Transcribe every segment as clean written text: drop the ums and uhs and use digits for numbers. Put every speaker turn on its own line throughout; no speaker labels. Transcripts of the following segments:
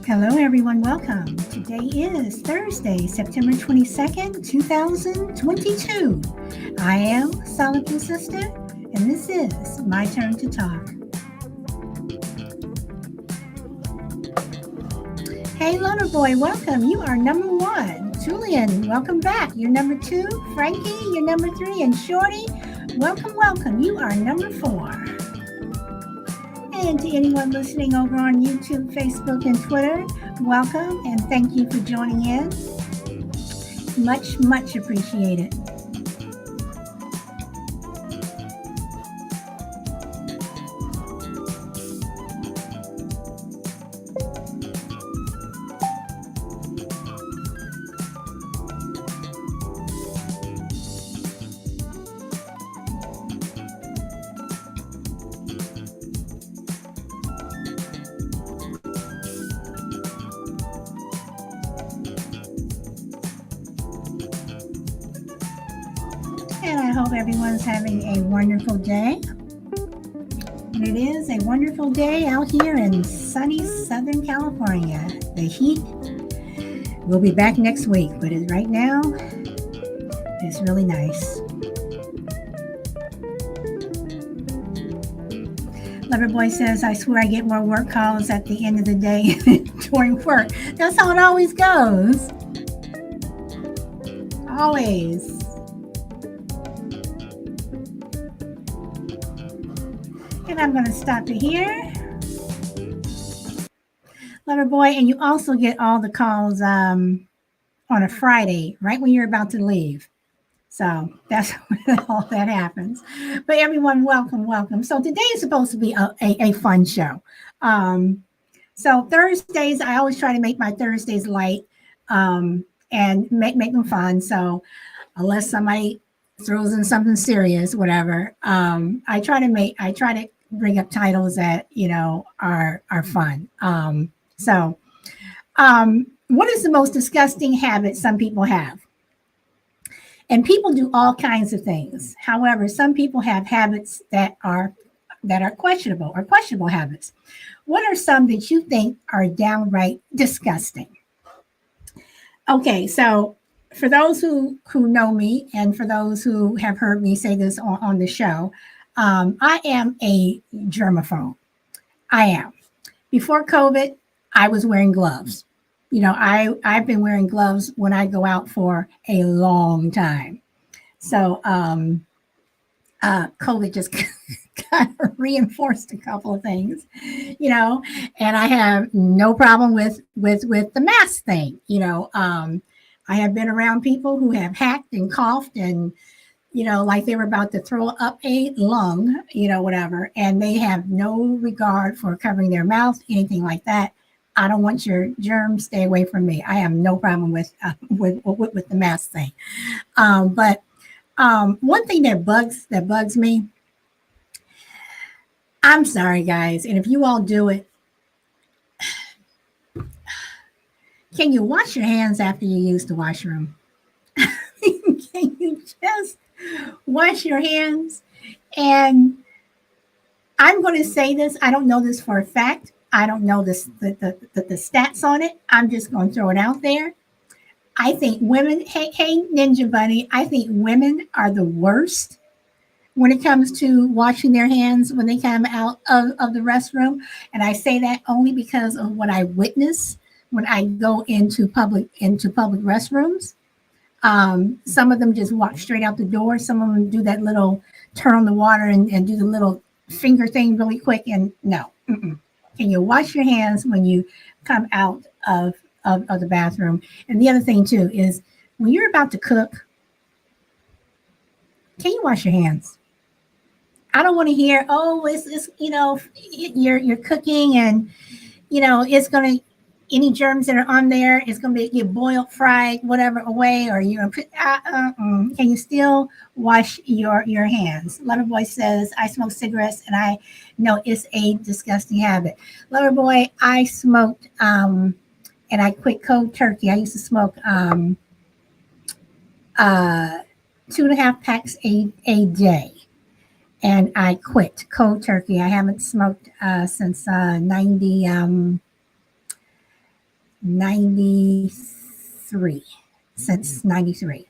Hello, everyone. Welcome. Today is Thursday, September 22nd, 2022. I am Solid Sister, and this is My Turn to Talk. Hey, Loverboy, welcome. You are number one. Julian, welcome back. You're number two. Frankie, you're number three. And Shorty, welcome. You are number four. And to anyone listening over on YouTube, Facebook, and Twitter, welcome and thank you for joining in. Much appreciated. And I hope everyone's having a wonderful day. And it is a wonderful day out here in sunny Southern California. The heat will be back next week, but right now, it's really nice. Loverboy says, I swear I get more work calls at the end of the day than during work. That's how it always goes. Always. And I'm going to stop it here. Loverboy, and you also get all the calls on a Friday, right when you're about to leave. So that's when all that happens. But everyone, welcome. So today is supposed to be a fun show. So Thursdays, I always try to make my Thursdays light and make them fun. So unless somebody throws in something serious, whatever, I try to bring up titles that are fun. What is the most disgusting habit some people have? And people do all kinds of things. However, some people have habits that are questionable or questionable habits. What are some that you think are downright disgusting? Okay, so for those who know me and for those who have heard me say this on the show, I am a germaphobe. I am. Before COVID, I was wearing gloves. I've been wearing gloves when I go out for a long time. So COVID just kind of reinforced a couple of things, and I have no problem with the mask thing. I have been around people who have hacked and coughed and like they were about to throw up a lung, whatever, and they have no regard for covering their mouth, anything like that. I don't want your germs. Stay away from me. I have no problem with the mask thing. But one thing that bugs me. I'm sorry, guys, and if you all do it, can you wash your hands after you use the washroom? Can you just wash your hands? And I'm going to say this. I don't know this for a fact. I don't know the stats on it. I'm just going to throw it out there. I think women, hey Ninja Bunny, I think women are the worst when it comes to washing their hands when they come out of the restroom. And I say that only because of what I witness when I go into public restrooms. Some of them just walk straight out the door. Some of them do that little turn on the water and do the little finger thing really quick. And no. Can you wash your hands when you come out of the bathroom? And the other thing too is when you're about to cook, can you wash your hands? I don't want to hear, it's you're cooking and it's gonna, any germs that are on there, it's gonna get boiled, fried, whatever away, or you're gonna put. Can you still wash your hands? Loverboy says, I smoke cigarettes and I know it's a disgusting habit. Loverboy, I smoked and I quit cold turkey. I used to smoke 2.5 packs a day. And I quit cold turkey. I haven't smoked since 90. 93, since 93.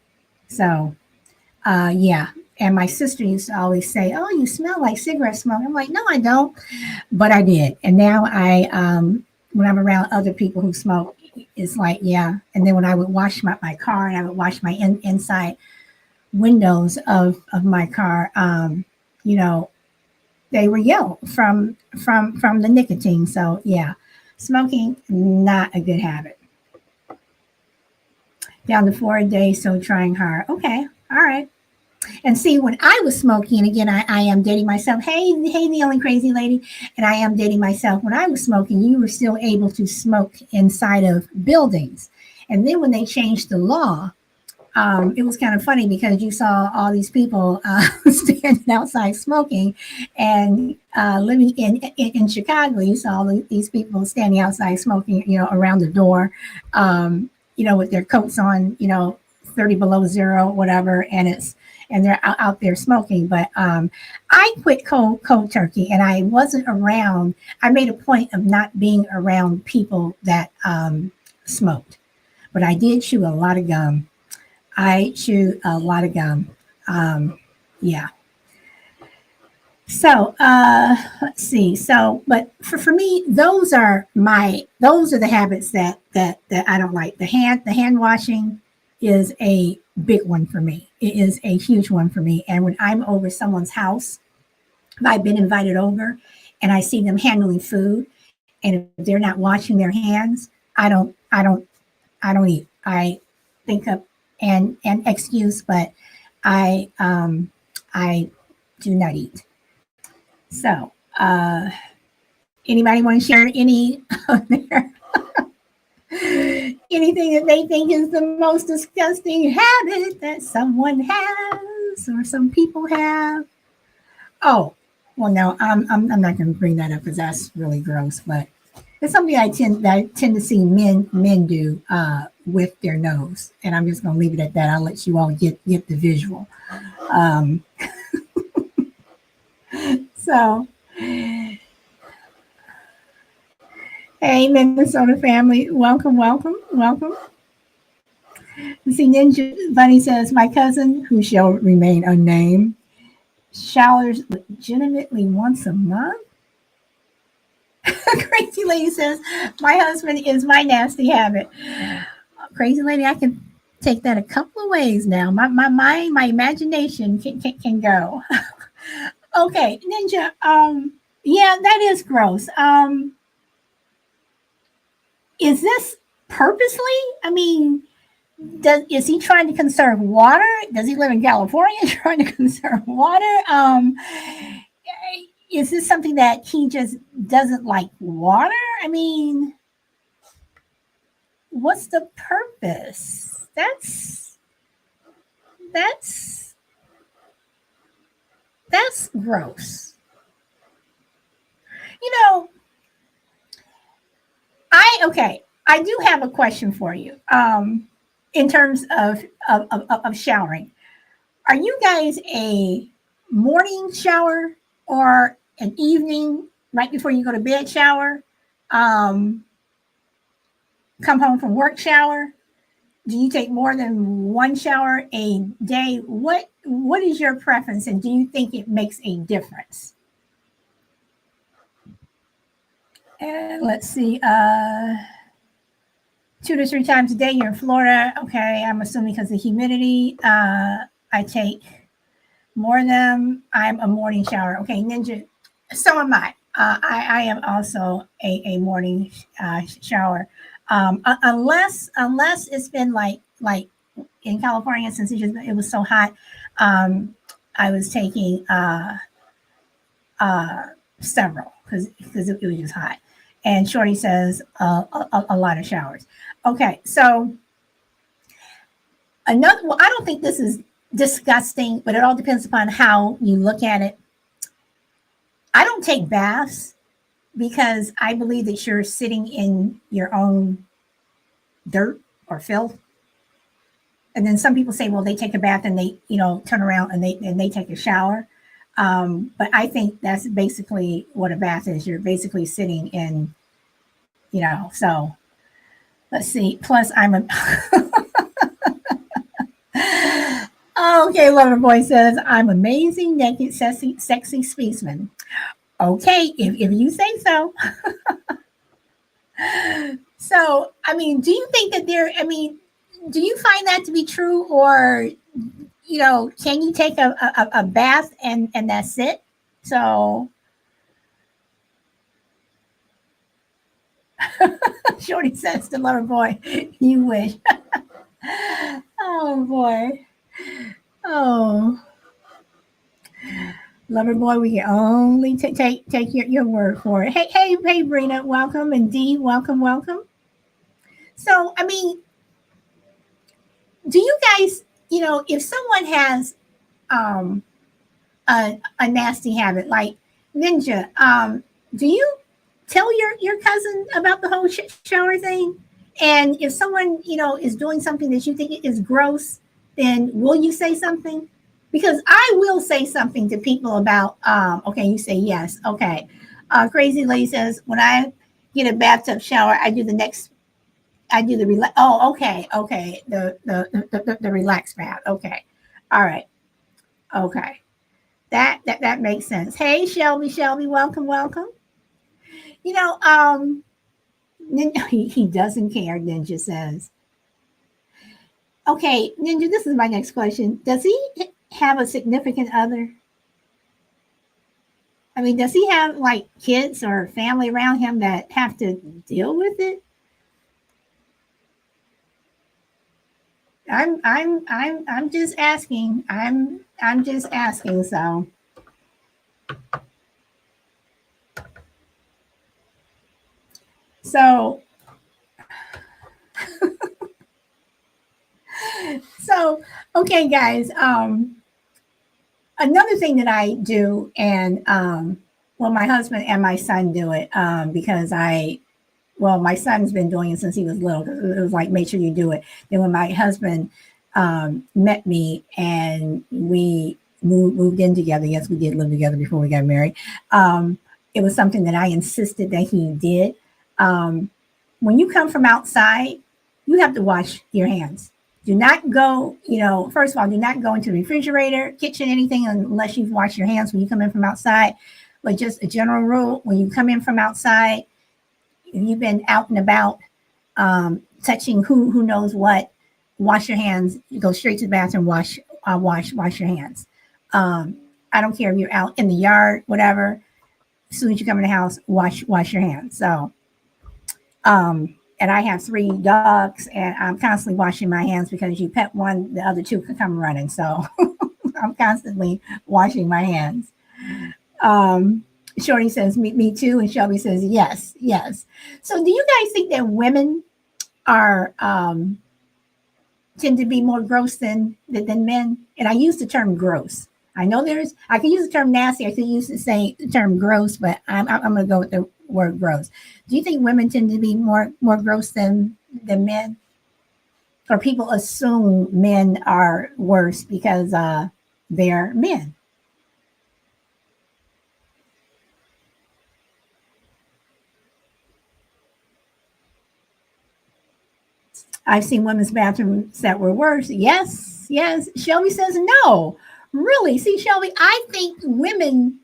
So, yeah. And my sister used to always say, "Oh, you smell like cigarette smoke." I'm like, "No, I don't," but I did. And now when I'm around other people who smoke, it's like, yeah. And then when I would wash my car and I would wash my inside windows of my car, you know, they were yellow from the nicotine. So yeah, smoking not a good habit. Down to 4 a day, so trying hard. Okay, all right. And see, when I was smoking, and again, I am dating myself. Hey, the only crazy lady, and I am dating myself. When I was smoking, you were still able to smoke inside of buildings, and then when they changed the law, it was kind of funny because you saw all these people standing outside smoking, and living in Chicago, you saw these people standing outside smoking, around the door, with their coats on, 30 below zero, whatever, and they're out there smoking. But I quit cold turkey, and I wasn't around. I made a point of not being around people that smoked, but I did chew a lot of gum. I chewed a lot of gum. Yeah. So let's see. So, but for me, those are the habits that I don't like. The hand washing is a big one for me. It is a huge one for me. And when I'm over someone's house, if I've been invited over and I see them handling food, and if they're not washing their hands, I don't eat. I think of an excuse, but I do not eat. So, anybody want to share any of their anything that they think is the most disgusting habit that someone has or some people have? Oh, well, no, I'm not going to bring that up because that's really gross. But it's something I tend to see men do with their nose, and I'm just going to leave it at that. I'll let you all get the visual. Um, so, hey, Minnesota family, welcome, welcome, welcome. See, Ninja Bunny says, my cousin, who shall remain unnamed, showers legitimately once a month. Crazy lady says, my husband is my nasty habit. Crazy lady, I can take that a couple of ways now. My mind, my imagination can go. Okay, Ninja. Yeah, that is gross. Is this purposely? I mean, is he trying to conserve water? Does he live in California trying to conserve water? Is this something that he just doesn't like water? I mean, what's the purpose? That's gross. You know, I do have a question for you. In terms of showering, are you guys a morning shower or an evening right before you go to bed shower? Um, Come home from work shower? Do you take more than one shower a day? What is your preference, and do you think it makes a difference? And let's see, 2 to 3 times a day. You're in Florida, okay? I'm assuming because of the humidity. I take more of them. I'm a morning shower. Okay, Ninja. So am I. I am also a morning shower. Unless it's been like in California, since it was so hot, I was taking several because it was just hot. And Shorty says a lot of showers. Okay, so another. Well, I don't think this is disgusting, but it all depends upon how you look at it. I don't take baths because I believe that you're sitting in your own dirt or filth. And then some people say, well, they take a bath and they, turn around and they take a shower. But I think that's basically what a bath is. You're basically sitting in, so Let's see. Plus, I'm a. Okay, Lover Boy says, I'm amazing, naked, sexy spaceman. Okay, if you say so. So, I mean, do you think that do you find that to be true? Or, can you take a bath and that's it? So, Shorty says to Lover Boy, you wish. Oh, boy. Oh, Lover Boy, we can only take your word for it. Hey, Brina, welcome. And Dee, welcome. So, I mean, do you guys, if someone has um, a nasty habit like Ninja, do you tell your cousin about the whole shower thing? And if someone, is doing something that you think is gross, then will you say something? Because I will say something to people about, okay, you say yes. Okay. Crazy Lady says, when I get a bathtub shower, I do the relax. Oh, okay. The relax bath. Okay. All right. Okay. That makes sense. Hey, Shelby, welcome. You know, he doesn't care, Ninja says. Okay, Ninja, this is my next question. Does he have a significant other? I mean, does he have like kids or family around him that have to deal with it? I'm just asking. I'm just asking. So so okay, guys. Another thing that I do, and well, my husband and my son do it because my son's been doing it since he was little. It was like, make sure you do it. Then when my husband met me and we moved in together, yes, we did live together before we got married. It was something that I insisted that he did. Um, when you come from outside, you have to wash your hands. Do not go, first of all, do not go into the refrigerator, kitchen, anything unless you've washed your hands when you come in from outside. But just a general rule, when you come in from outside, if you've been out and about, touching who knows what, wash your hands. You go straight to the bathroom, wash your hands. I don't care if you're out in the yard, whatever. As soon as you come in the house, wash your hands. So, and I have 3 dogs, and I'm constantly washing my hands because you pet one, the other 2 can come running. So I'm constantly washing my hands. Shorty says, me too. And Shelby says, yes. So do you guys think that women are tend to be more gross than men? And I use the term gross. I know I can use the term nasty. I could use the term gross, but I'm going to go with the word gross. Do you think women tend to be more gross than men? Or people assume men are worse because they're men? I've seen women's bathrooms that were worse. Yes. Shelby says no. Really? See, Shelby, I think women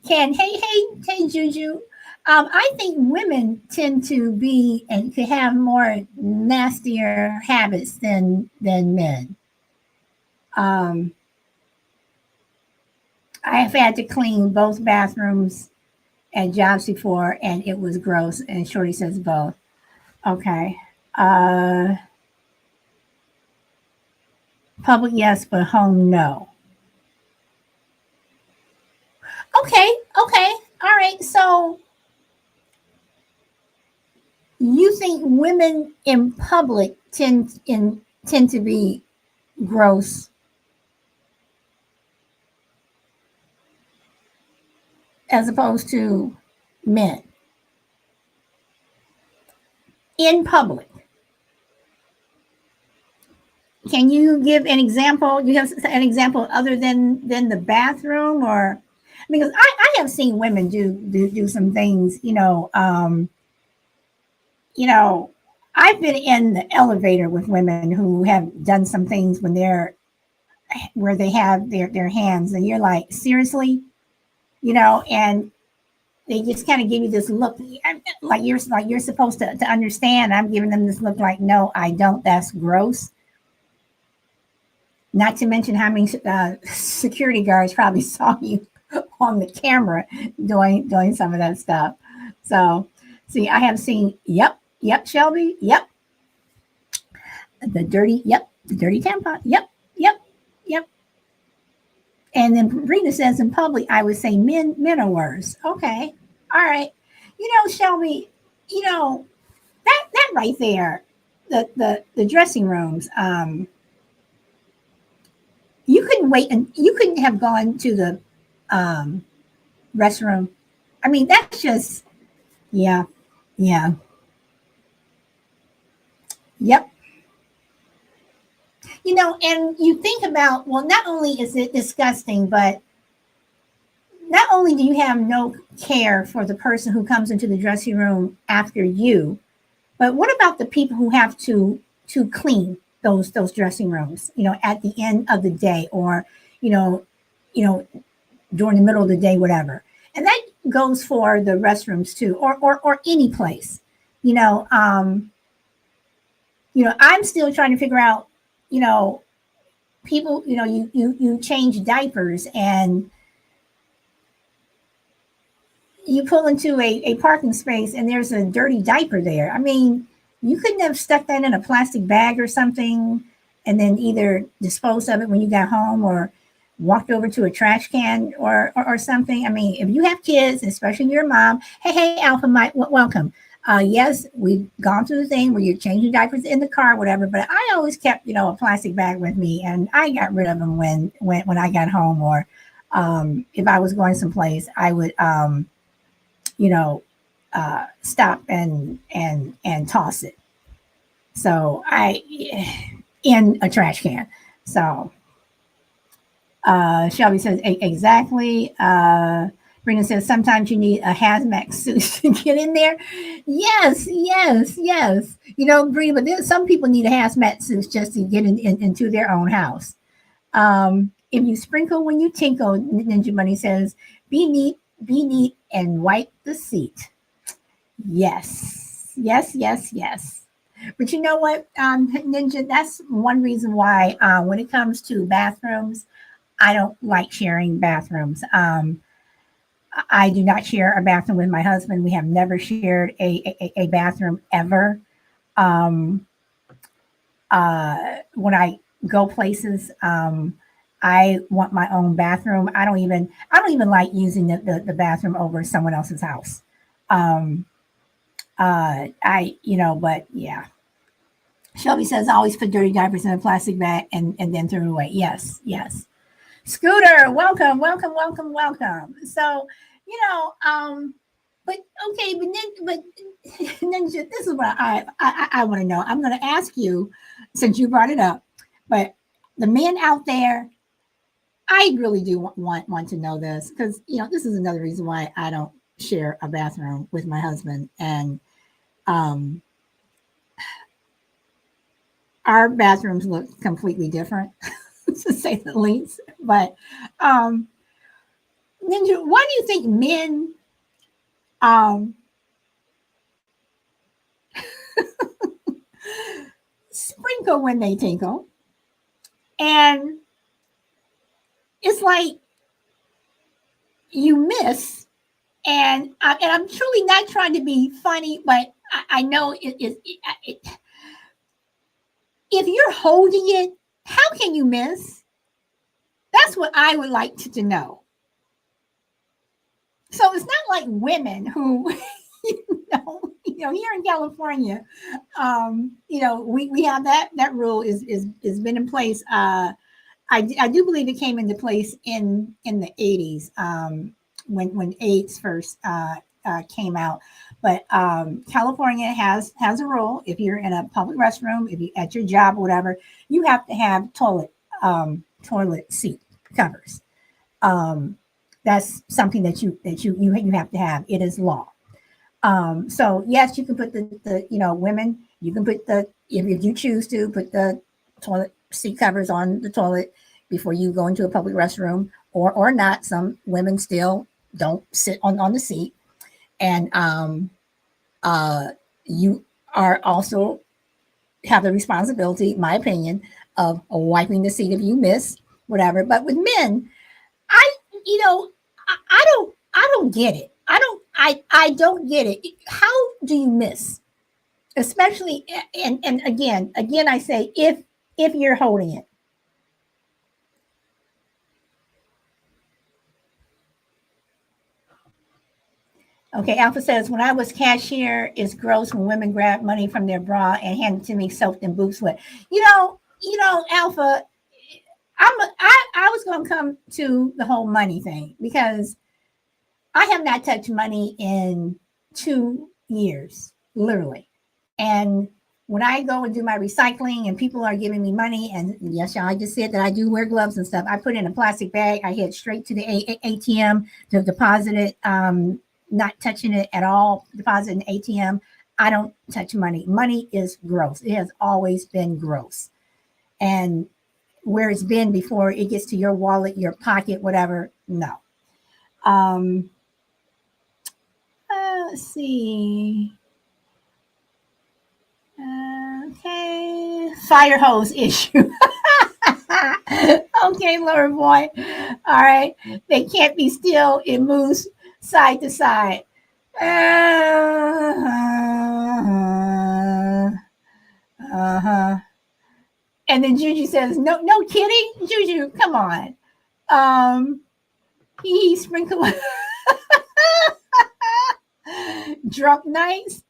can. Hey, Juju. I think women tend to be and to have more nastier habits than men. Um, I have had to clean both bathrooms at jobs before, and it was gross. And Shorty says both. Okay. Public, yes, but home, no. Okay. All right. So you think women in public tend to be gross as opposed to men in public? Can you give an example? Do you have an example other than the bathroom, or because I have seen women do some things, you know, I've been in the elevator with women who have done some things when they're where they have their hands, and you're like, seriously, and they just kind of give you this look, like you're supposed to understand. I'm giving them this look like, no, I don't. That's gross. Not to mention how many security guards probably saw you on the camera doing some of that stuff. So, see, I have seen. Yep, Shelby. Yep, the dirty tampon. Yep. And then Brina says in public, I would say men are worse. Okay, all right. Shelby, that right there, the dressing rooms. You couldn't wait, and you couldn't have gone to the um, restroom. I mean, that's just yeah, yeah, yep. And you think about, well, not only is it disgusting, but not only do you have no care for the person who comes into the dressing room after you, but what about the people who have to clean those dressing rooms, at the end of the day, or you know, you know, during the middle of the day, whatever. And that goes for the restrooms too, or any place. You know, um, I'm still trying to figure out, you know, people, you change diapers and you pull into a parking space and there's a dirty diaper there. I mean, you couldn't have stuck that in a plastic bag or something and then either disposed of it when you got home or walked over to a trash can or something. I mean, if you have kids, especially your mom, hey, Alpha Mike, welcome. Yes, we've gone through the thing where you're changing diapers in the car, whatever. But I always kept, a plastic bag with me, and I got rid of them when I got home, or if I was going someplace, I would, you know, stop and toss it. So I in a trash can. So Shelby says exactly. Brenda says sometimes you need a hazmat suit to get in there. Yes. Brenda, but some people need a hazmat suit just to get into their own house. If you sprinkle when you tinkle, Ninja Money says, be neat, and wipe the seat. Yes. But you know what, Ninja, that's one reason why when it comes to bathrooms, I don't like sharing bathrooms. I do not share a bathroom with my husband. We have never shared a bathroom ever. Um, when I go places, I want my own bathroom. I don't even like using the bathroom over someone else's house. Um, but yeah. Shelby says always put dirty diapers in a plastic bag and then throw it away. Yes. Scooter, welcome. So, but okay, but Ninja, this is what I want to know. I'm going to ask you, since you brought it up, but the men out there, I really do want to know this, because this is another reason why I don't share a bathroom with my husband, and um, our bathrooms look completely different, to say the least. But um, Ninja, why do you think men um, sprinkle when they tinkle? And it's like you miss, and I'm truly not trying to be funny, but I know if you're holding it, how can you miss? That's what I would like to know. So it's not like women who, here in California, we have that rule is been in place. I do believe it came into place in the 80s, when AIDS first came out. But California has a rule: if you're in a public restroom, if you at your job or whatever, you have to have toilet seat covers. Um, that's something that you have to have. It is law. So yes, you can put the women You can put if you choose to, put the toilet seat covers on the toilet before you go into a public restroom, or not. Some women still don't sit on the seat. And you are also have the responsibility, my opinion, of wiping the seat if you miss, whatever. But with men, I, you know, I don't get it. I don't get it. How do you miss? Especially, and again, I say if you're holding it. Okay, Alpha says, when I was cashier, it's gross when women grab money from their bra and hand it to me soaked in boob sweat. Alpha, I was going to come to the whole money thing because I have not touched money in 2 years, literally. And when I go and do my recycling and people are giving me money, and yes, y'all, I just said that I do wear gloves and stuff. I put in a plastic bag. I head straight to the ATM to deposit it, not touching it at all, deposit in ATM. I don't touch money. Money is gross. It has always been gross. And where it's been before it gets to your wallet, your pocket, whatever, no. Let's see. Okay. Fire hose issue. Okay, lover boy. All right. They can't be still. It moves side to side. Uh-huh. And then Juju says, no kidding. Juju, come on. He sprinkled drunk nights.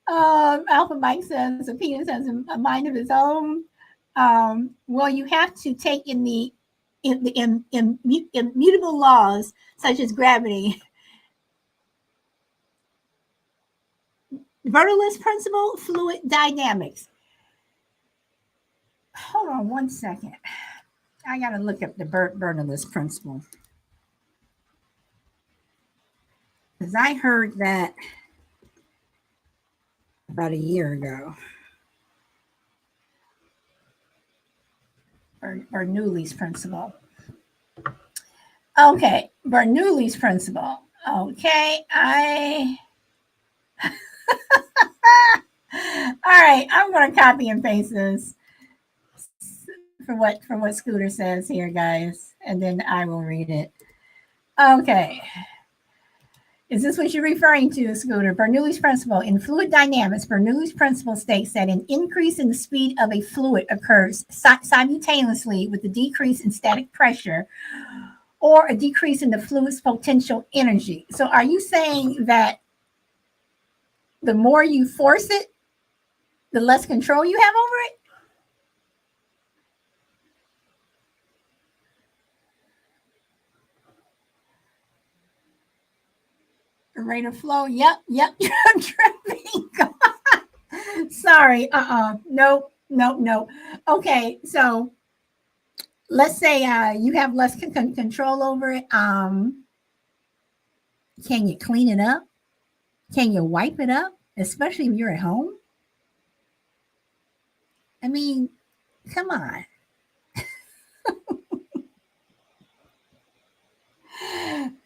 Alpha Mike says a penis has a mind of its own. Well, you have to take in the immutable laws such as gravity. Bernoulli's principle, fluid dynamics. Hold on one second. I got to look up the Bernoulli's principle. Because I heard that about a year ago. Bernoulli's principle. Okay, Bernoulli's principle. Okay, all right, I'm going to copy and paste this for what Scooter says here, guys, and then I will read it. Okay. Is this what you're referring to, Scooter? Bernoulli's principle. In fluid dynamics, Bernoulli's principle states that an increase in the speed of a fluid occurs simultaneously with a decrease in static pressure or a decrease in the fluid's potential energy. So are you saying that the more you force it, the less control you have over it? Rate of flow. Yep. I'm tripping. Sorry. Nope. Okay. So let's say you have less control over it. Can you clean it up? Can you wipe it up? Especially if you're at home? I mean, come on.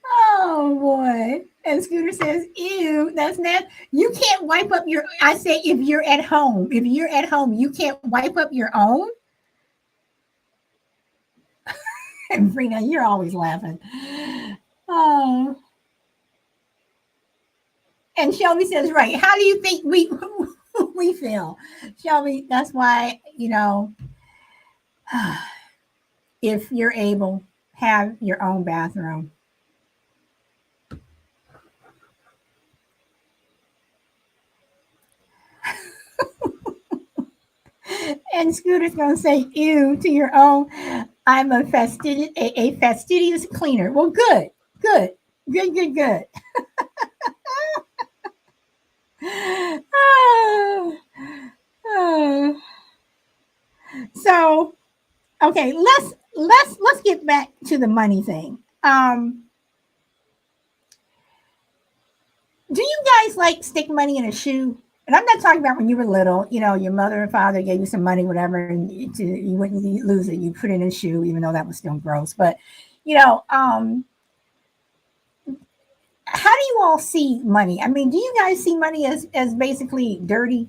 Oh boy. And Scooter says, ew, that's not, you can't wipe up your, I say if you're at home, you can't wipe up your own. And Brina, you're always laughing. Oh. And Shelby says, right, how do you think we feel? Shelby, that's why, if you're able, have your own bathroom. And Scooter's going to say, ew, to your own. I'm a fastidious cleaner. Well, good. So, okay, let's get back to the money thing. Do you guys like stick money in a shoe? And I'm not talking about when you were little, you know, your mother and father gave you some money, whatever, and you wouldn't lose it. You put it in a shoe, even though that was still gross. But, you know, how do you all see money? I mean, do you guys see money as basically dirty?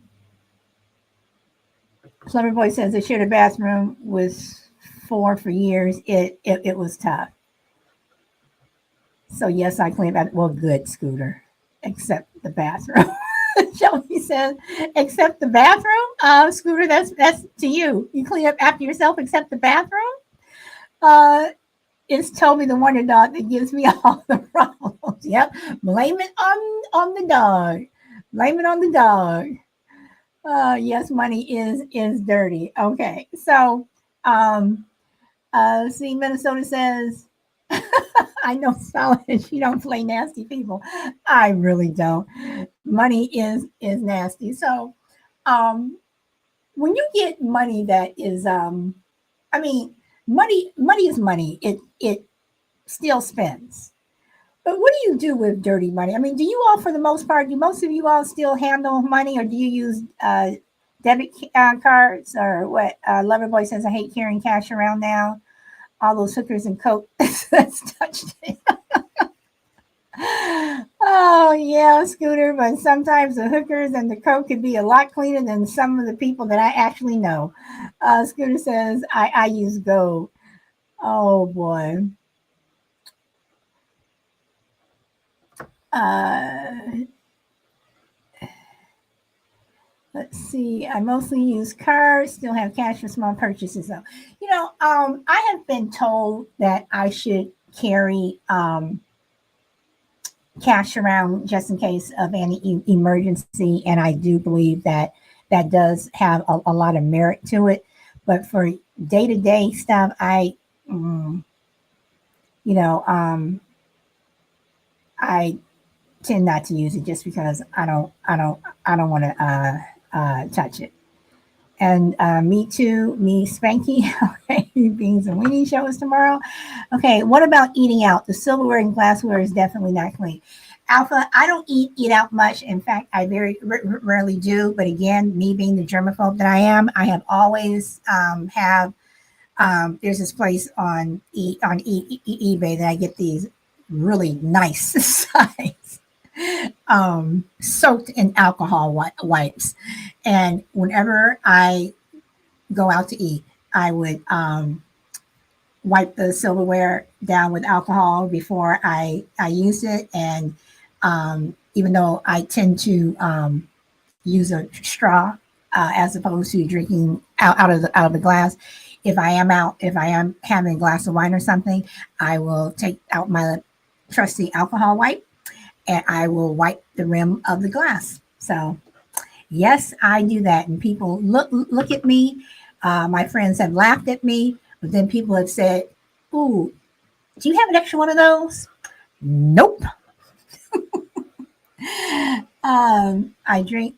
Clever Boy says they shared a bathroom with four for years. It was tough. So yes, I clean that. Well, good, Scooter, except the bathroom. Shelby says, except the bathroom. Scooter, that's to you. You clean up after yourself, except the bathroom. Uh, it's Toby the Wonder Dog that gives me all the problems. Yep, blame it on the dog. Blame it on the dog. Yes, money is dirty. Okay, so see, Minnesota says, I know Solid. She don't play nasty people. I really don't. Money is nasty. So, um, when you get money that is, I mean, money is money. It still spends. But what do you do with dirty money? I mean, do you all, for the most part, do most of you all still handle money, or do you use debit cards, or what? Loverboy says, I hate carrying cash around now. All those hookers and coke that's touched it. Oh yeah, Scooter. But sometimes the hookers and the coke could be a lot cleaner than some of the people that I actually know. Scooter says, I use gold. Oh boy. Uh, let's see. I mostly use cards. Still have cash for small purchases though. You know, I have been told that I should carry cash around just in case of any emergency, and I do believe that that does have a lot of merit to it. But for day to day stuff, mm, you know, I tend not to use it just because I don't want to touch it. And me too, me Spanky. Okay, beans and weenie show is tomorrow. Okay, what about eating out? The silverware and glassware is definitely not clean. Alpha, I don't eat out much. In fact, I very rarely do. But again, me being the germaphobe that I am, I have always have. There's this place on eBay that I get these really nice size soaked in alcohol wipes. And whenever I go out to eat, I would wipe the silverware down with alcohol before I use it. And even though I tend to use a straw as opposed to drinking out of the glass, if I am having a glass of wine or something, I will take out my trusty alcohol wipe and I will wipe the rim of the glass. So yes, I do that, and people look at me. My friends have laughed at me, but then people have said, "Ooh, do you have an extra one of those?" Nope. I drink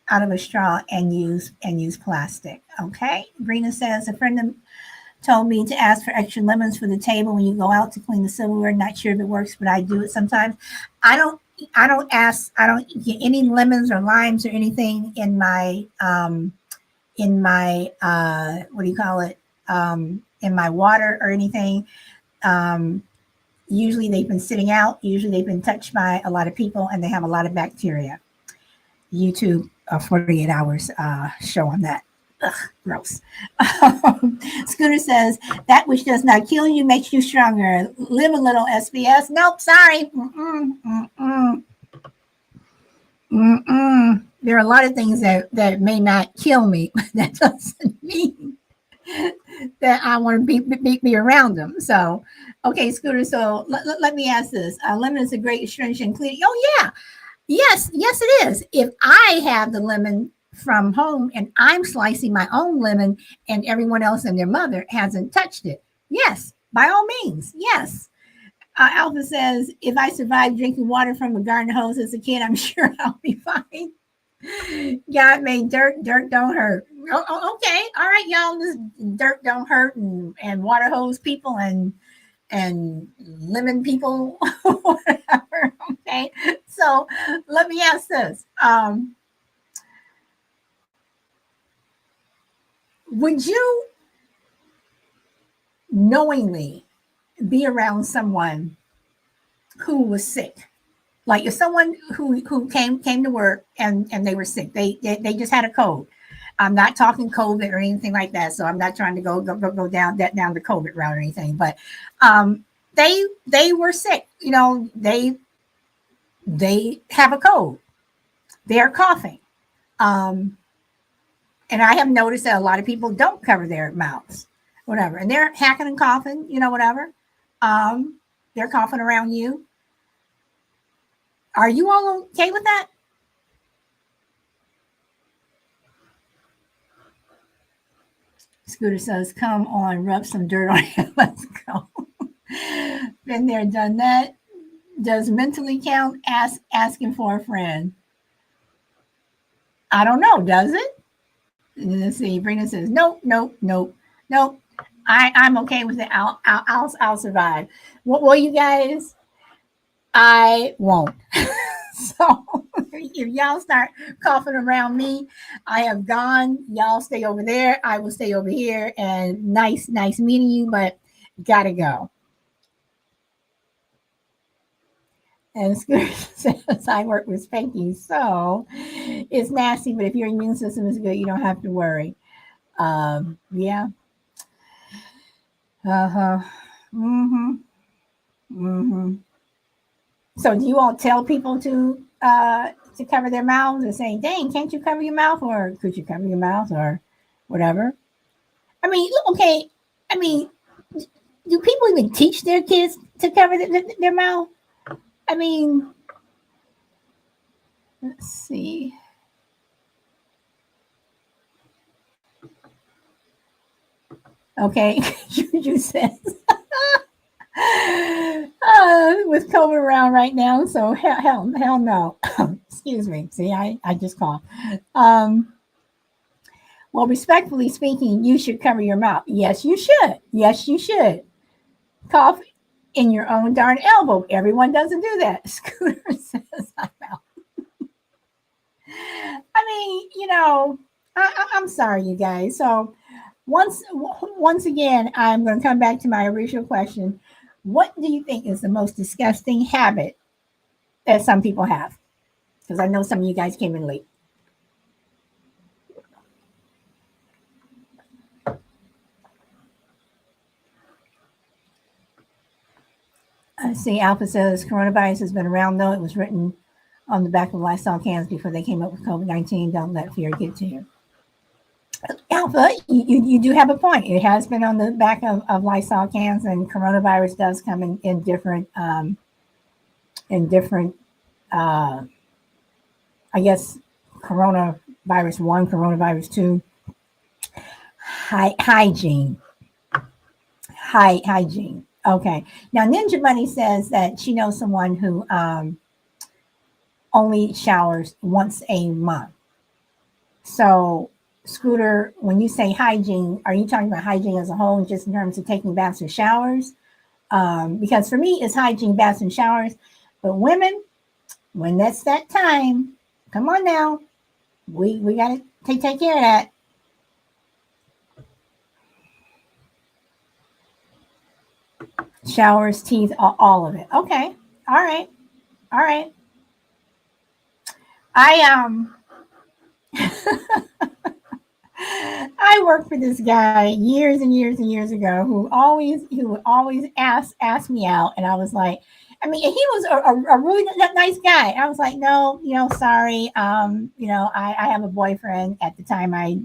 out of a straw and use plastic. Okay. Brina says a friend told me to ask for extra lemons for the table when you go out to clean the silverware. Not sure if it works, but I do it sometimes. I don't I don't ask I don't get any lemons or limes or anything in my what do you call it? In my water or anything. Um Usually they've been sitting out, usually they've been touched by a lot of people and they have a lot of bacteria. YouTube 48 hours show on that. Ugh, gross. Scooter says, that which does not kill you makes you stronger. Live a little, SBS. Nope, sorry. There are a lot of things that may not kill me. That doesn't mean that I want to be around them. So, okay, Scooter. So let me ask this. Lemon is a great astringent cleaning. Oh, yeah. Yes, it is. If I have the lemon from home and I'm slicing my own lemon and everyone else and their mother hasn't touched it, yes, by all means, yes. Alpha says, if I survive drinking water from a garden hose as a kid, I'm sure I'll be fine. God made dirt don't hurt. Okay, all right, y'all. This dirt don't hurt and water hose people and lemon people, whatever. Okay, so let me ask this. Would you knowingly be around someone who was sick? Like if someone who came to work and they were sick, they just had a cold. I'm not talking COVID or anything like that, so I'm not trying to go down the COVID route or anything. But they were sick. You know, they have a cold. They are coughing. Um, and I have noticed that a lot of people don't cover their mouths, whatever, and they're hacking and coughing. You know, whatever. They're coughing around you. Are you all okay with that? Scooter says, come on, rub some dirt on it. Let's go. Been there, done that. Does mentally count asking for a friend? I don't know. Does it? Let's see. Brina says, nope, nope, nope, nope. I'm okay with it. I'll survive. Well, you guys, I won't. So if y'all start coughing around me, I have gone. Y'all stay over there. I will stay over here. And nice meeting you, but gotta go. And Scooter says, I work with Spanky, so it's nasty, but if your immune system is good, you don't have to worry. Yeah. Uh-huh. Mm-hmm. Mm-hmm. So do you all tell people to cover their mouths or saying, dang, can't you cover your mouth? Or could you cover your mouth or whatever? I mean, okay. I mean, do people even teach their kids to cover their mouth? I mean, let's see. Okay, Juju says with COVID around right now, so hell no. Excuse me. See, I just coughed. Well, respectfully speaking, you should cover your mouth. Yes, you should. Yes, you should. Cough in your own darn elbow. Everyone doesn't do that. Scooter says I'm out. I mean, you know, I'm sorry, you guys. So once again, I'm going to come back to my original question. What do you think is the most disgusting habit that some people have? Because I know some of you guys came in late. I see Alpha says coronavirus has been around, though. It was written on the back of Lysol cans before they came up with COVID-19. Don't let fear get to you. Alpha, you do have a point. It has been on the back of Lysol cans, and coronavirus does come in different, I guess, coronavirus 1, coronavirus 2. Hygiene. Hygiene. Okay. Now, Ninja Money says that she knows someone who only showers once a month. So, Scooter, when you say hygiene, are you talking about hygiene as a whole, just in terms of taking baths or showers? Because for me, it's hygiene, baths and showers. But women, when that's that time, come on now, we got to take care of that. Showers, teeth, all of it. Okay. All right. I I worked for this guy years and years and years ago who would always ask me out, and I was like, I mean, he was a really nice guy. I was like, no, sorry, I have a boyfriend. At the time, I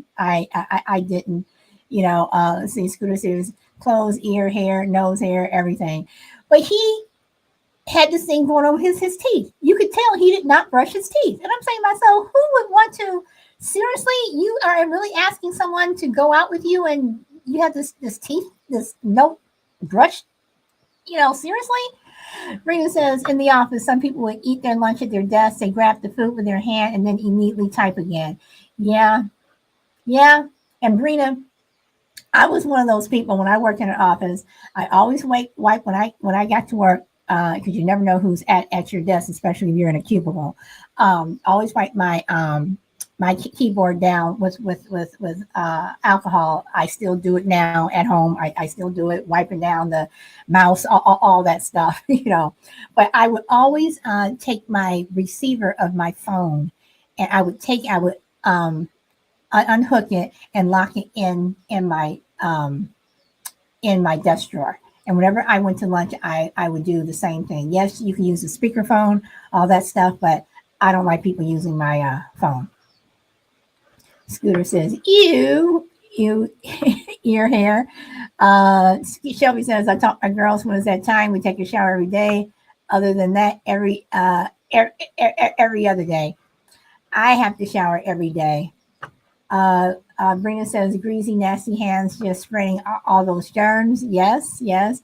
didn't, let's see, Scooter says clothes, ear, hair, nose hair, everything, but he had this thing going on with his teeth. You could tell he did not brush his teeth, and I'm saying to myself, who would want to? Seriously, you are really asking someone to go out with you and you have this teeth, this no brush, seriously? Rena says, in the office, some people would eat their lunch at their desk, they grab the food with their hand and then immediately type again. Yeah. And Brina, I was one of those people when I worked in an office. I always wipe when I got to work, because you never know who's at your desk, especially if you're in a cubicle. Always wipe my my keyboard down with alcohol. I still do it now at home. I still do it, wiping down the mouse, all that stuff, But I would always take my receiver of my phone, and I would unhook it and lock it in my desk drawer. And whenever I went to lunch, I would do the same thing. Yes, you can use the speakerphone, all that stuff, but I don't like people using my phone. Scooter says, ew, ear hair. Shelby says, I talk my girls when it's that time. We take a shower every day. Other than that, every other day. I have to shower every day. Brina says, greasy, nasty hands just spreading all those germs. Yes, yes.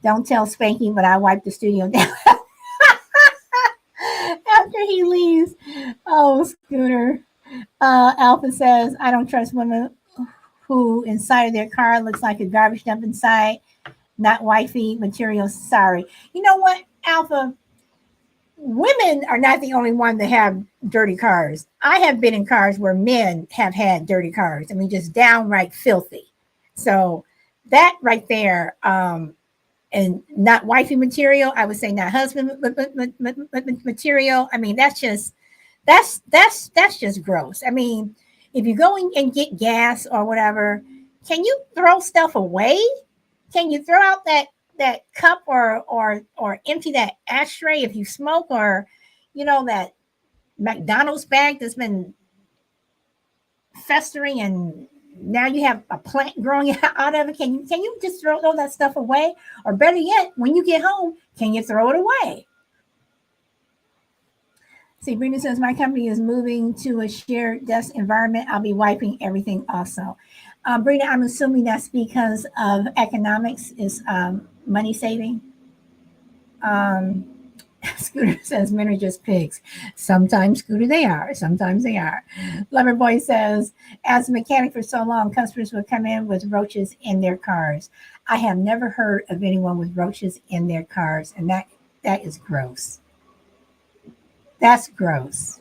Don't tell Spanky, but I wipe the studio down after he leaves. Oh, Scooter. Alpha says, I don't trust women who inside of their car looks like a garbage dump inside. Not wifey material. Sorry. You know what, Alpha? Women are not the only one that have dirty cars. I have been in cars where men have had dirty cars. I mean, just downright filthy. So that right there, and not wifey material. I would say not husband material. I mean, that's just gross. I mean, if you go and get gas or whatever, can you throw stuff away? Can you throw out that cup or empty that ashtray if you smoke, or that McDonald's bag that's been festering and now you have a plant growing out of it? Can you just throw that stuff away? Or better yet, when you get home, can you throw it away? See, Brenda says, my company is moving to a shared desk environment. I'll be wiping everything also. Brenda, I'm assuming that's because of economics, is money saving. Scooter says, men are just pigs. Sometimes, Scooter, they are. Sometimes they are. Loverboy says, as a mechanic for so long, customers would come in with roaches in their cars. I have never heard of anyone with roaches in their cars, and that is gross. That's gross.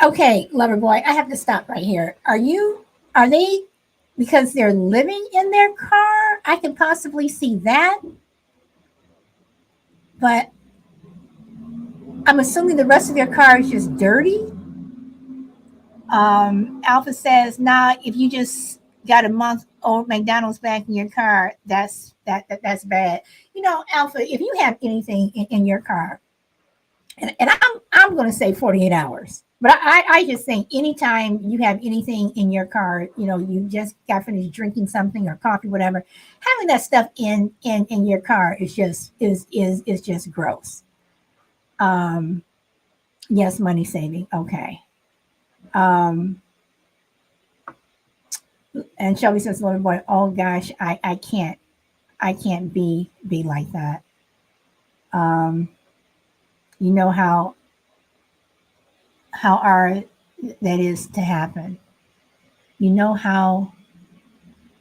Okay, Loverboy, I have to stop right here. Are they, because they're living in their car? I can possibly see that. But I'm assuming the rest of their car is just dirty. Alpha says, nah, if you just got a month old McDonald's bag in your car, that's bad. Alpha, if you have anything in your car, and I'm going to say 48 hours, but I just think anytime you have anything in your car, you just got finished drinking something or coffee, whatever, having that stuff in your car is just gross. Yes, money saving. Okay. And Shelby says, little boy, oh gosh, I can't be like that. You know how hard that is to happen. You know how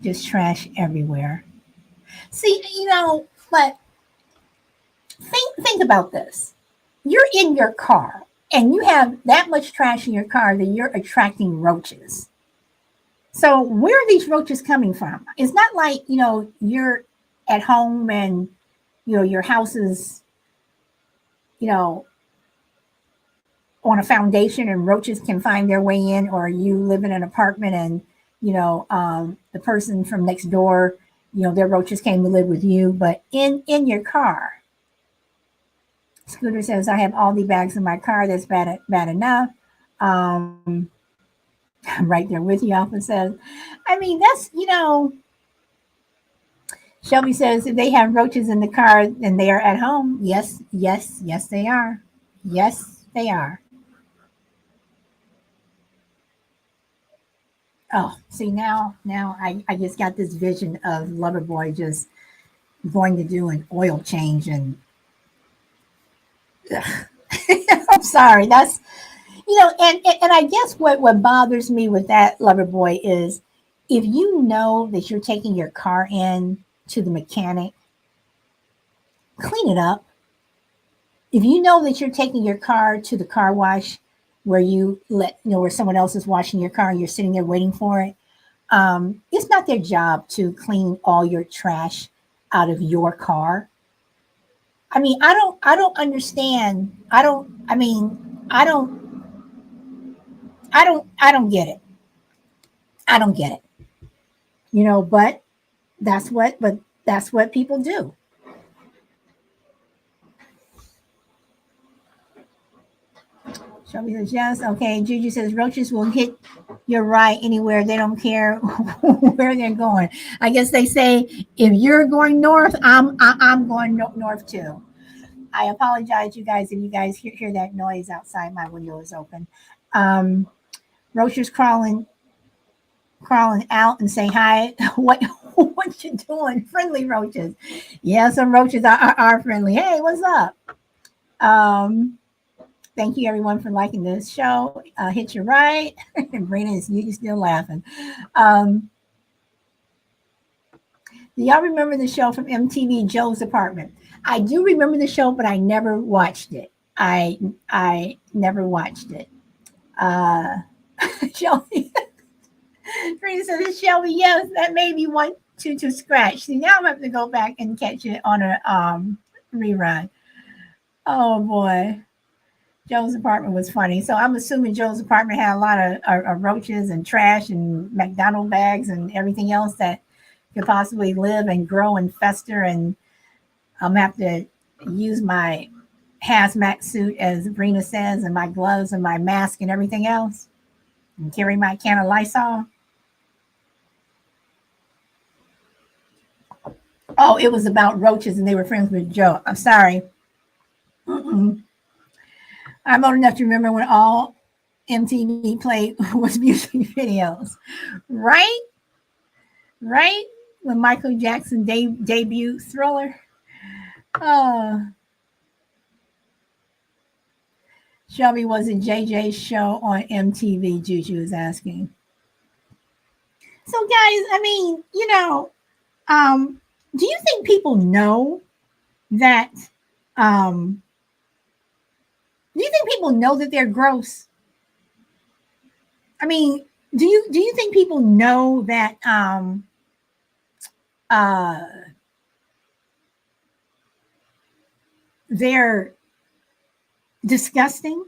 just trash everywhere. See, but think about this. You're in your car and you have that much trash in your car that you're attracting roaches. So where are these roaches coming from? It's not like, you're at home and, your house is, on a foundation and roaches can find their way in, or you live in an apartment and, the person from next door, their roaches came to live with you, but in your car. Scooter says, I have all the bags in my car. That's bad enough. I'm right there with you, Alpha says. I mean, that's, Shelby says, if they have roaches in the car, then they are at home. Yes, they are. Yes, they are. Oh, see, now I just got this vision of Loverboy just going to do an oil change and I'm sorry. That's, and I guess what bothers me with that, Loverboy, is if you know that you're taking your car in to the mechanic, clean it up. if you know that you're taking your car to the car wash where where someone else is washing your car and you're sitting there waiting for it, it's not their job to clean all your trash out of your car. I mean, I don't understand. I don't get it. I don't get it. But but that's what people do. Shelby says yes. Okay. Juju says roaches will hit your right anywhere. They don't care where they're going. I guess they say if you're going north, I'm going north too. I apologize, you guys, if you guys hear that noise outside. My window is open. Roaches crawling out and say hi. What you doing? Friendly roaches. Yeah, some roaches are friendly. Hey, what's up? Thank you everyone for liking this show. Hit your right. And Brina is you still laughing. Do y'all remember the show from MTV, Joe's Apartment? I do remember the show, but I never watched it. I never watched it. Shelby. Brina says, Shelby, yes, that made me want to scratch. See, now I'm going to go back and catch it on a rerun. Oh boy. Joe's Apartment was funny. So I'm assuming Joe's Apartment had a lot of roaches and trash and McDonald bags and everything else that could possibly live and grow and fester. And I'm going to have to use my hazmat suit, as Brina says, and my gloves and my mask and everything else, and carry my can of Lysol. Oh, it was about roaches and they were friends with Joe. I'm sorry. I'm old enough to remember when all MTV played was music videos. Right? Right? When Michael Jackson debut Thriller. Shelby, was it JJ's show on MTV? Juju is asking. So, guys, I mean, do you think people know that? Do you think people know that they're gross? I mean, do you think people know that they're disgusting?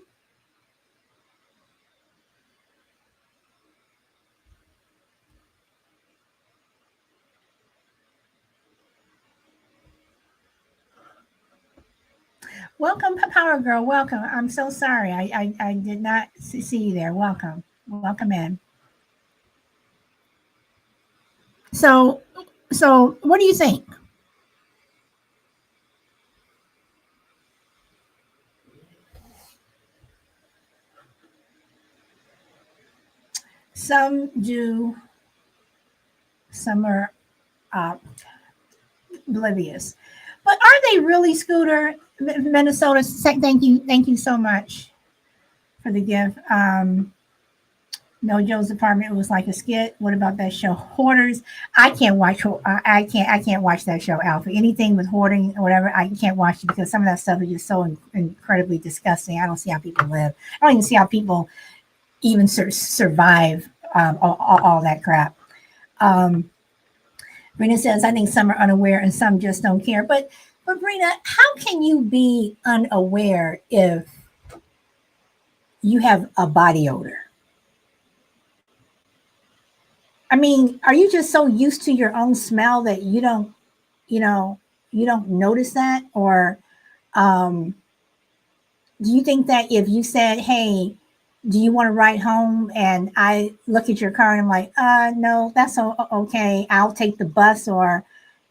Welcome, Power Girl. Welcome. I'm so sorry. I did not see you there. Welcome. Welcome in. So what do you think? Some do, some are oblivious. But are they really, Scooter? Minnesota, thank you so much for the gift. No, Joe's Apartment was like a skit. What about that show, Hoarders? I can't watch. I can't watch that show, Alpha. Anything with hoarding or whatever, I can't watch it because some of that stuff is just so incredibly disgusting. I don't see how people live. I don't even see how people even survive all that crap. Brina says, I think some are unaware and some just don't care. But Brina, how can you be unaware if you have a body odor? I mean, are you just so used to your own smell that you don't notice that? Or do you think that if you said, hey, do you want to ride home? And I look at your car and I'm like, no, that's okay. I'll take the bus, or,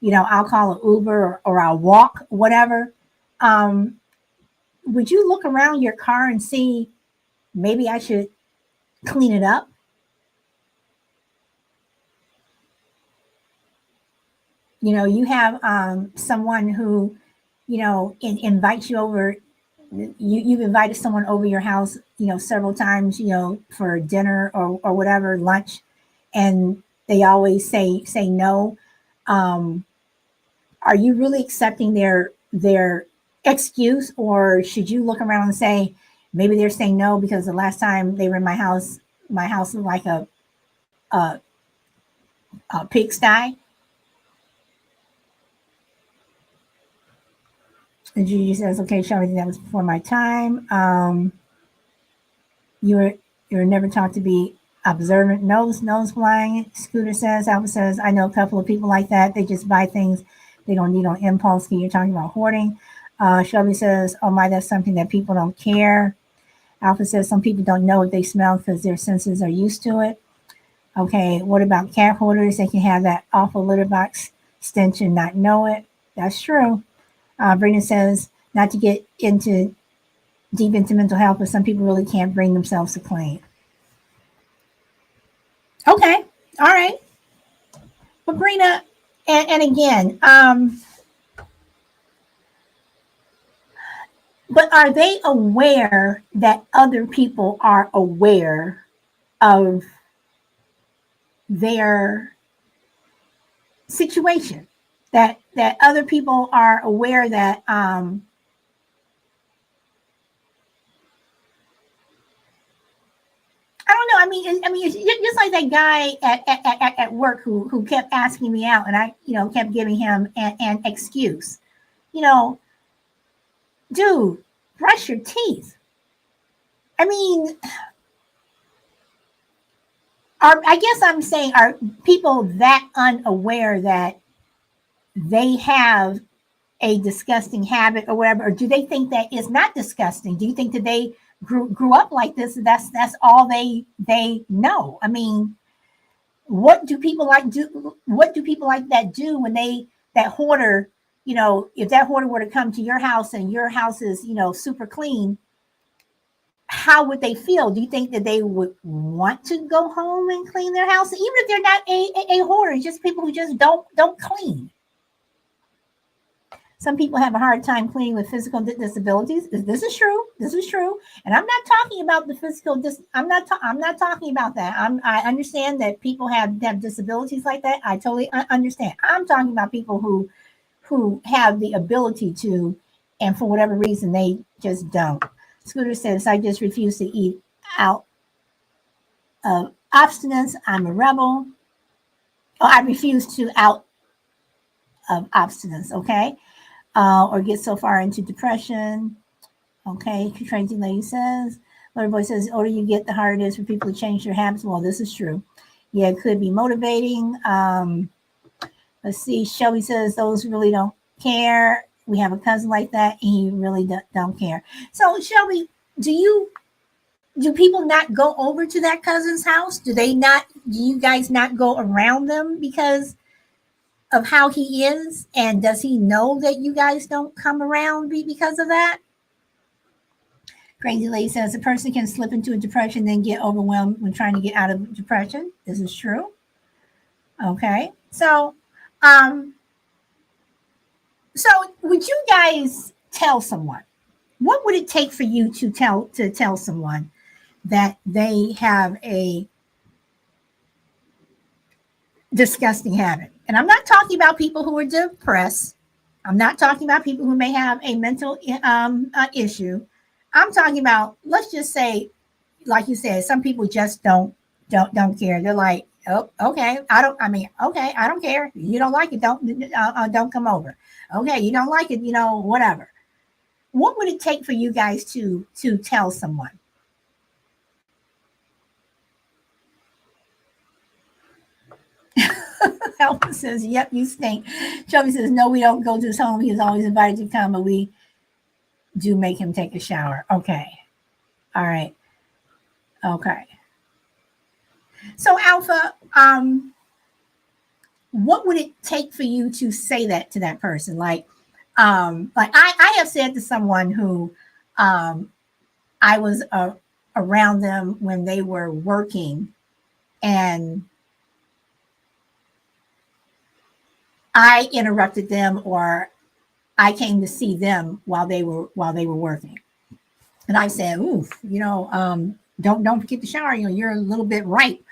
I'll call an Uber, or I'll walk, whatever. Would you look around your car and see, maybe I should clean it up? You have someone who, invites you over. You've invited someone over your house, several times, for dinner or whatever, lunch, and they always say no. Are you really accepting their excuse, or should you look around and say, maybe they're saying no because the last time they were in my house was like a, a pigsty? And Gigi says, okay, Shelby, that was before my time. You're never taught to be observant. Nose flying. Scooter says, Alpha says, I know a couple of people like that. They just buy things they don't need on impulse. You're talking about hoarding. Shelby says, oh my, that's something that people don't care. Alpha says, some people don't know what they smell because their senses are used to it. Okay, what about cat hoarders? They can have that awful litter box stench and not know it. That's true. Brenda says, not to get deep into mental health, but some people really can't bring themselves to clean. Okay, all right. But Brina, and again, but are they aware that other people are aware of their situation? That other people are aware that I don't know. I mean, it's just like that guy at work who kept asking me out, and I, kept giving him an excuse. Dude, brush your teeth. I mean, I guess I'm saying, are people that unaware that they have a disgusting habit or whatever, or do they think that it's not disgusting? Do you think that they grew up like this? That's all they know. I mean, what do people like that do when that hoarder, if that hoarder were to come to your house and your house is, super clean, how would they feel? Do you think that they would want to go home and clean their house, even if they're not a hoarder? Just people who just don't clean. Some people have a hard time cleaning with physical disabilities. This is true. This is true. And I'm not talking about the physical. I'm not talking about that. I understand that people have disabilities like that. I totally understand. I'm talking about people who have the ability to, and for whatever reason they just don't. Scooter says, I just refuse to eat out of abstinence. I'm a rebel. Oh, I refuse to out of abstinence. Okay. Or get so far into depression. Okay, crazy lady says. Little boy says, the older you get, the harder it is for people to change their habits. Well, this is true. Yeah, it could be motivating. Let's see. Shelby says, those really don't care. We have a cousin like that, and he really don't care. So, Shelby, do people not go over to that cousin's house? Do you guys not go around them because of how he is? And does he know that you guys don't come around because of that? Crazy lady says a person can slip into a depression, then get overwhelmed when trying to get out of depression. This is true. Okay. So would you guys tell someone? What would it take for you to tell someone that they have a disgusting habit? And I'm not talking about people who are depressed. I'm not talking about people who may have a mental issue. I'm talking about, let's just say, like you said, some people just don't care. They're like, oh, okay, I don't care. You don't like it, don't come over. Okay, you don't like it, whatever. What would it take for you guys to tell someone? Alpha says, yep, you stink. Shelby says, no, we don't go to his home. He's always invited to come, but we do make him take a shower. Okay. All right. Okay. So Alpha, what would it take for you to say that to that person? Like I have said to someone who I was around them when they were working, and I interrupted them, or I came to see them while they were working. And I said, oof, don't forget the shower. You're a little bit ripe,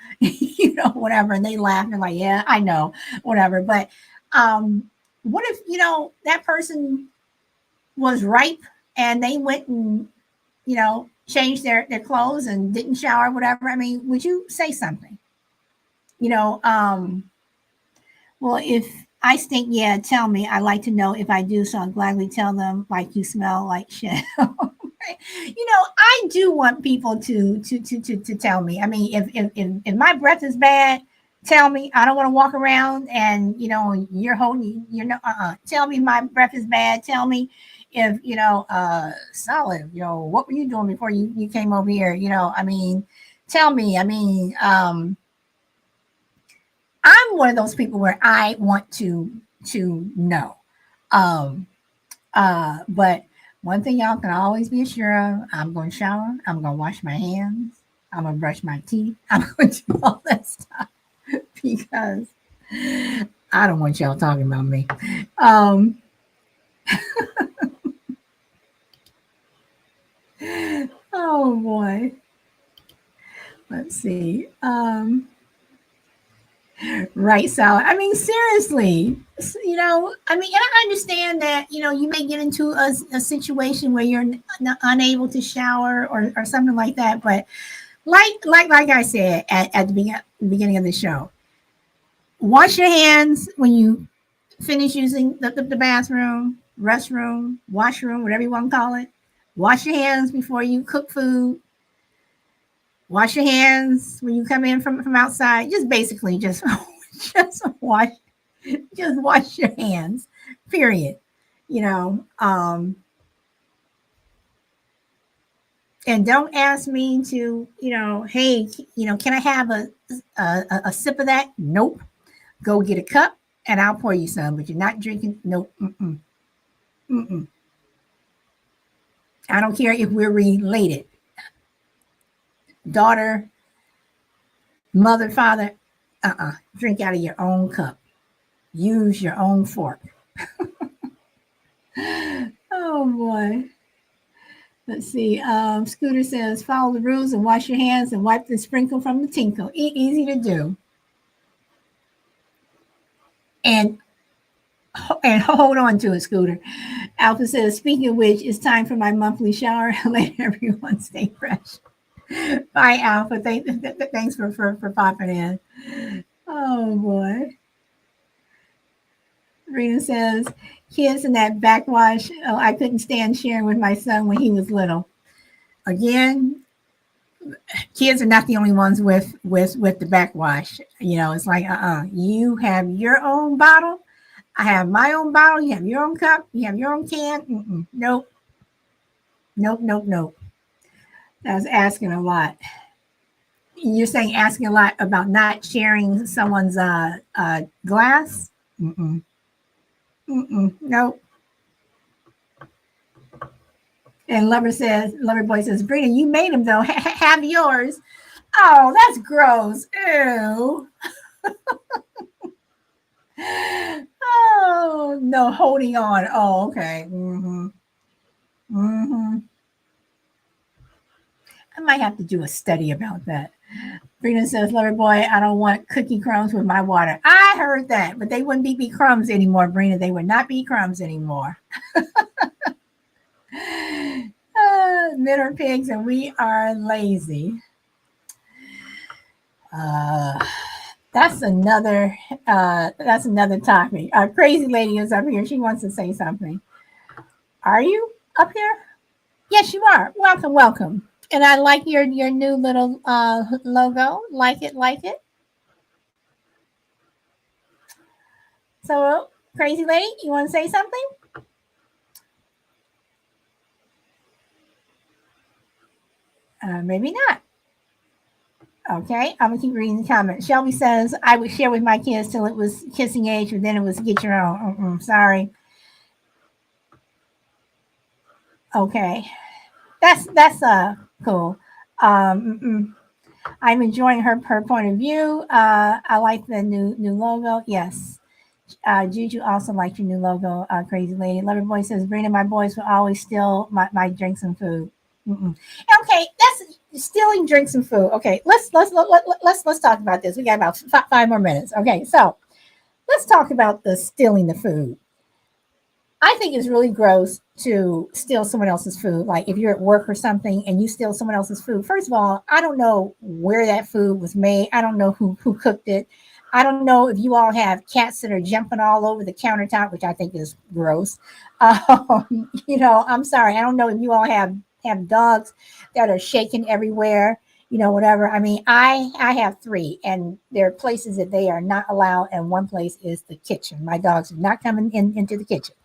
whatever. And they laughed and they're like, yeah, I know, whatever. But what if, that person was ripe and they went and, changed their clothes and didn't shower, whatever, I mean, would you say something? You know, well, if I stink, yeah, tell me. I like to know if I do, so I'll gladly tell them, like, you smell like shit. I do want people to tell me. I mean, if my breath is bad, tell me. I don't want to walk around and you're holding tell me my breath is bad. Tell me if solid. What were you doing before you came over here? I mean, tell me. I mean, I'm one of those people where I want to know. Um, but one thing y'all can always be sure of, I'm going to shower. I'm going to wash my hands. I'm going to brush my teeth. I'm going to do all that stuff because I don't want y'all talking about me. Oh boy. Let's see. Right, Sal. I mean, seriously, I mean, and I understand that, you may get into a situation where you're unable to shower or something like that. But like I said at the beginning of the show, wash your hands when you finish using the bathroom, restroom, washroom, whatever you want to call it. Wash your hands before you cook food. Wash your hands when you come in from outside. Just basically just wash your hands. Period. And don't ask me to, hey, can I have a sip of that? Nope. Go get a cup and I'll pour you some, but you're not drinking. Nope. Mm-mm. Mm-mm. I don't care if we're related. Daughter, mother, father, drink out of your own cup. Use your own fork. Oh boy. Let's see. Scooter says, follow the rules and wash your hands and wipe the sprinkle from the tinkle. Easy to do. And hold on to it, Scooter. Alpha says, speaking of which, it's time for my monthly shower. Let everyone stay fresh. Bye, Alpha. Thanks for popping in. Oh boy. Rena says, kids in that backwash. Oh, I couldn't stand sharing with my son when he was little. Again, kids are not the only ones with the backwash. It's like, you have your own bottle. I have my own bottle. You have your own cup. You have your own can. Nope. That's asking a lot. You're saying asking a lot about not sharing someone's glass? Nope. And Lover Boy says, Brina, you made him though. Have yours. Oh, that's gross. Ew. Oh, no, holding on. Oh, okay. I might have to do a study about that. Brina says, Lover Boy, I don't want cookie crumbs with my water. I heard that, but they wouldn't be crumbs anymore, Brina. They would not be crumbs anymore. Men are pigs and we are lazy. That's another topic. Crazy lady is up here. She wants to say something. Are you up here? Yes, you are. Welcome. And I like your new little logo. Like it. So, crazy lady, you want to say something? Maybe not. Okay, I'm gonna keep reading the comments. Shelby says, I would share with my kids till it was kissing age, but then it was get your own. Sorry. Okay, that's cool. I'm enjoying her point of view. I like the new logo. Yes. Juju also liked your new logo, Crazy Lady. Lover Boy says, Brina, my boys will always steal my drinks and food. Okay, that's stealing drinks and food. Okay, let's talk about this. We got about 5 more minutes. Okay, so let's talk about the stealing the food. I think it's really gross to steal someone else's food. Like if you're at work or something and you steal someone else's food, first of all, I don't know where that food was made. I don't know who cooked it. I don't know if you all have cats that are jumping all over the countertop, which I think is gross. I'm sorry. I don't know if you all have dogs that are shaking everywhere, whatever. I mean, I have three, and there are places that they are not allowed, and one place is the kitchen. My dogs are not coming into the kitchen,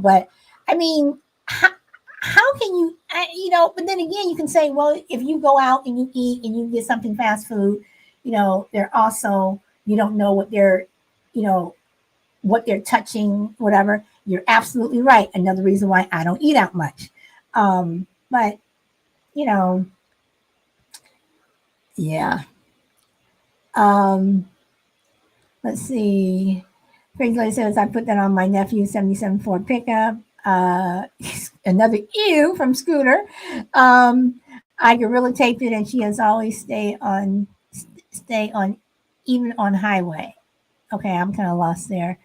but I mean, how can you, but then again, you can say, well, if you go out and you eat and you get something fast food, they're also, you don't know what they're touching, whatever. You're absolutely right. Another reason why I don't eat out much. But, yeah. Let's see. Crazy Lady says, I put that on my nephew 77 Ford pickup. Another ew from Scooter. I gorilla taped it, and she has always stay on even on highway. Okay, I'm kind of lost there.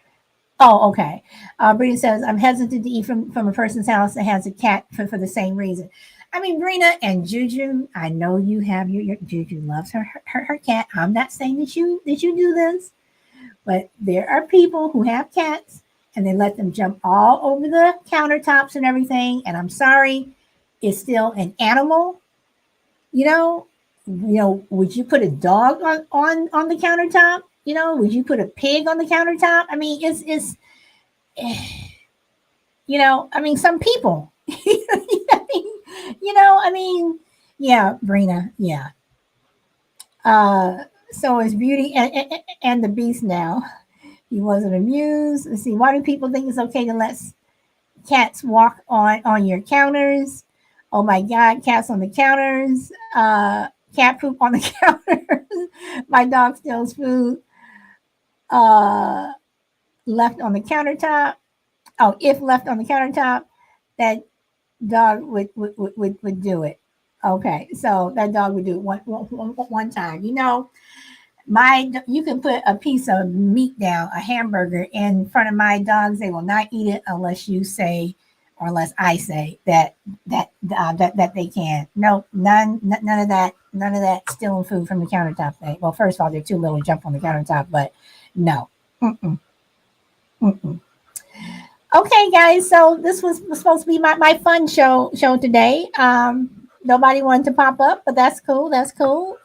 Oh, okay. Brina says, I'm hesitant to eat from a person's house that has a cat for the same reason. I mean, Brina and Juju, I know you have your Juju loves her cat. I'm not saying that you do this, but there are people who have cats and they let them jump all over the countertops and everything. And I'm sorry, it's still an animal. Would you put a dog on the countertop? Would you put a pig on the countertop? I mean, it's I mean, some people, yeah, Brina, yeah. So it's Beauty and the Beast now. He wasn't amused. Let's see, why do people think it's okay to let cats walk on your counters? Oh my God, cats on the counters. Cat poop on the counters. My dog steals food. Left on the countertop. Oh, if left on the countertop, that dog would do it. Okay, so that dog would do it one time. You can put a piece of meat down, a hamburger, in front of my dogs. They will not eat it unless you say, or unless I say that they can. No, none of that stealing food from the countertop thing. Well, first of all, they're too little to jump on the countertop, but no. Mm-mm. Mm-mm. Okay, guys. So this was supposed to be my fun show today. Nobody wanted to pop up, but that's cool. That's cool.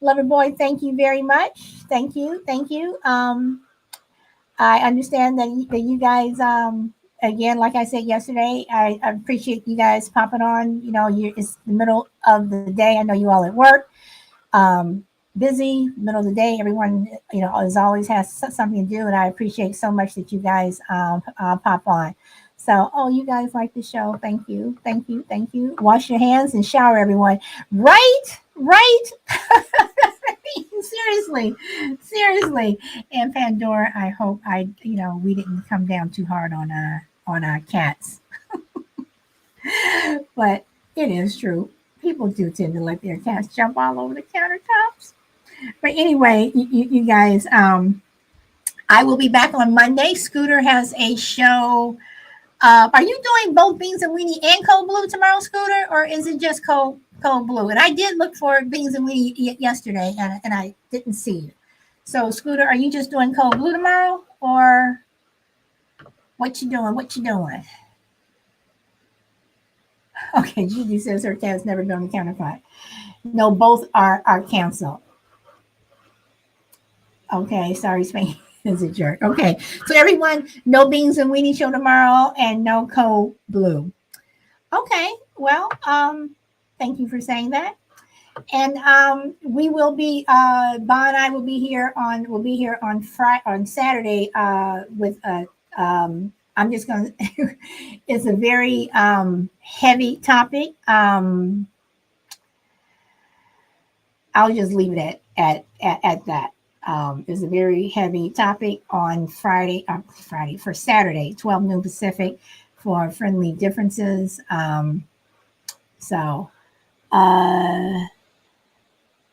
Lover boy, thank you very much. Thank you. I understand that you guys, again, like I said yesterday, I appreciate you guys popping on. It's the middle of the day. I know you all at work. Busy, middle of the day. Everyone, as always has something to do, and I appreciate so much that you guys pop on. So, you guys like the show. Thank you. Wash your hands and shower, everyone. Right? Seriously. And Pandora, I hope we didn't come down too hard on our cats. But it is true. People do tend to let their cats jump all over the countertops. But anyway, you guys, I will be back on Monday. Scooter has a show. Are you doing both Beans and Weenie and Cold Blue tomorrow, Scooter, or is it just Cold Blue? And I did look for Beans and Weenie yesterday, and I didn't see you. So, Scooter, are you just doing Cold Blue tomorrow, or what you doing? Okay, Gigi says her cat's never been on the counterpart. No, both are canceled. Okay, sorry, Spain is a jerk. Okay, so everyone, no Beans and Weenie show tomorrow, and no Cold Blue. Okay, well, thank you for saying that. And we will be Bon and I will be here on Saturday with I'm just gonna it's a very heavy topic. I'll just leave it at that. It's a very heavy topic on Friday for Saturday, 12 noon Pacific, for friendly differences. So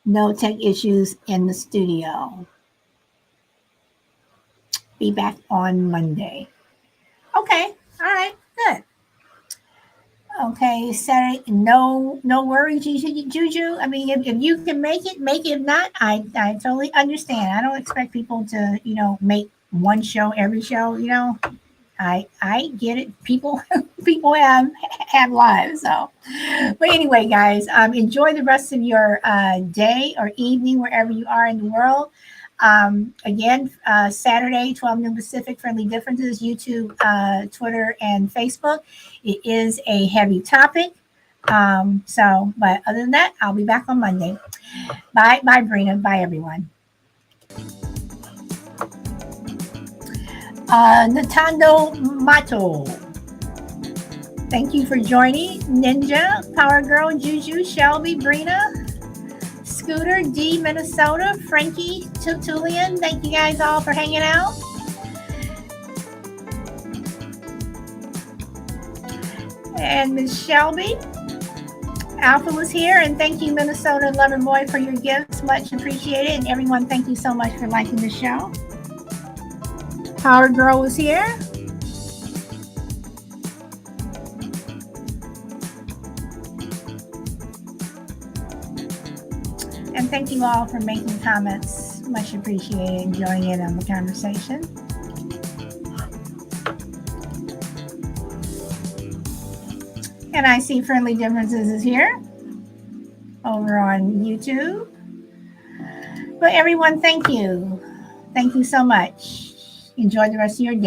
no tech issues in the studio. Be back on Monday. Okay. All right, good. Okay, Saturday. No worries, Juju. I mean, if you can make it, make it. If not, I totally understand. I don't expect people to, make one show every show. I get it. People people have lives. So, but anyway, guys, enjoy the rest of your day or evening wherever you are in the world. Again, Saturday, 12 noon Pacific, Friendly Differences, YouTube, Twitter, and Facebook. It is a heavy topic. But other than that, I'll be back on Monday. Bye, Brina. Bye, everyone. Natando Mato. Thank you for joining. Ninja, Power Girl, Juju, Shelby, Brina, Scooter, D, Minnesota, Frankie, Tutulian. Thank you guys all for hanging out. And Miss Shelby. Alpha was here, and thank you, Minnesota Lover Boy, for your gifts. Much appreciated. And everyone, thank you so much for liking the show. Power Girl was here. And thank you all for making comments. Much appreciated and joining in on the conversation. And I see Friendly Differences is here over on YouTube. But everyone, thank you. Thank you so much. Enjoy the rest of your day.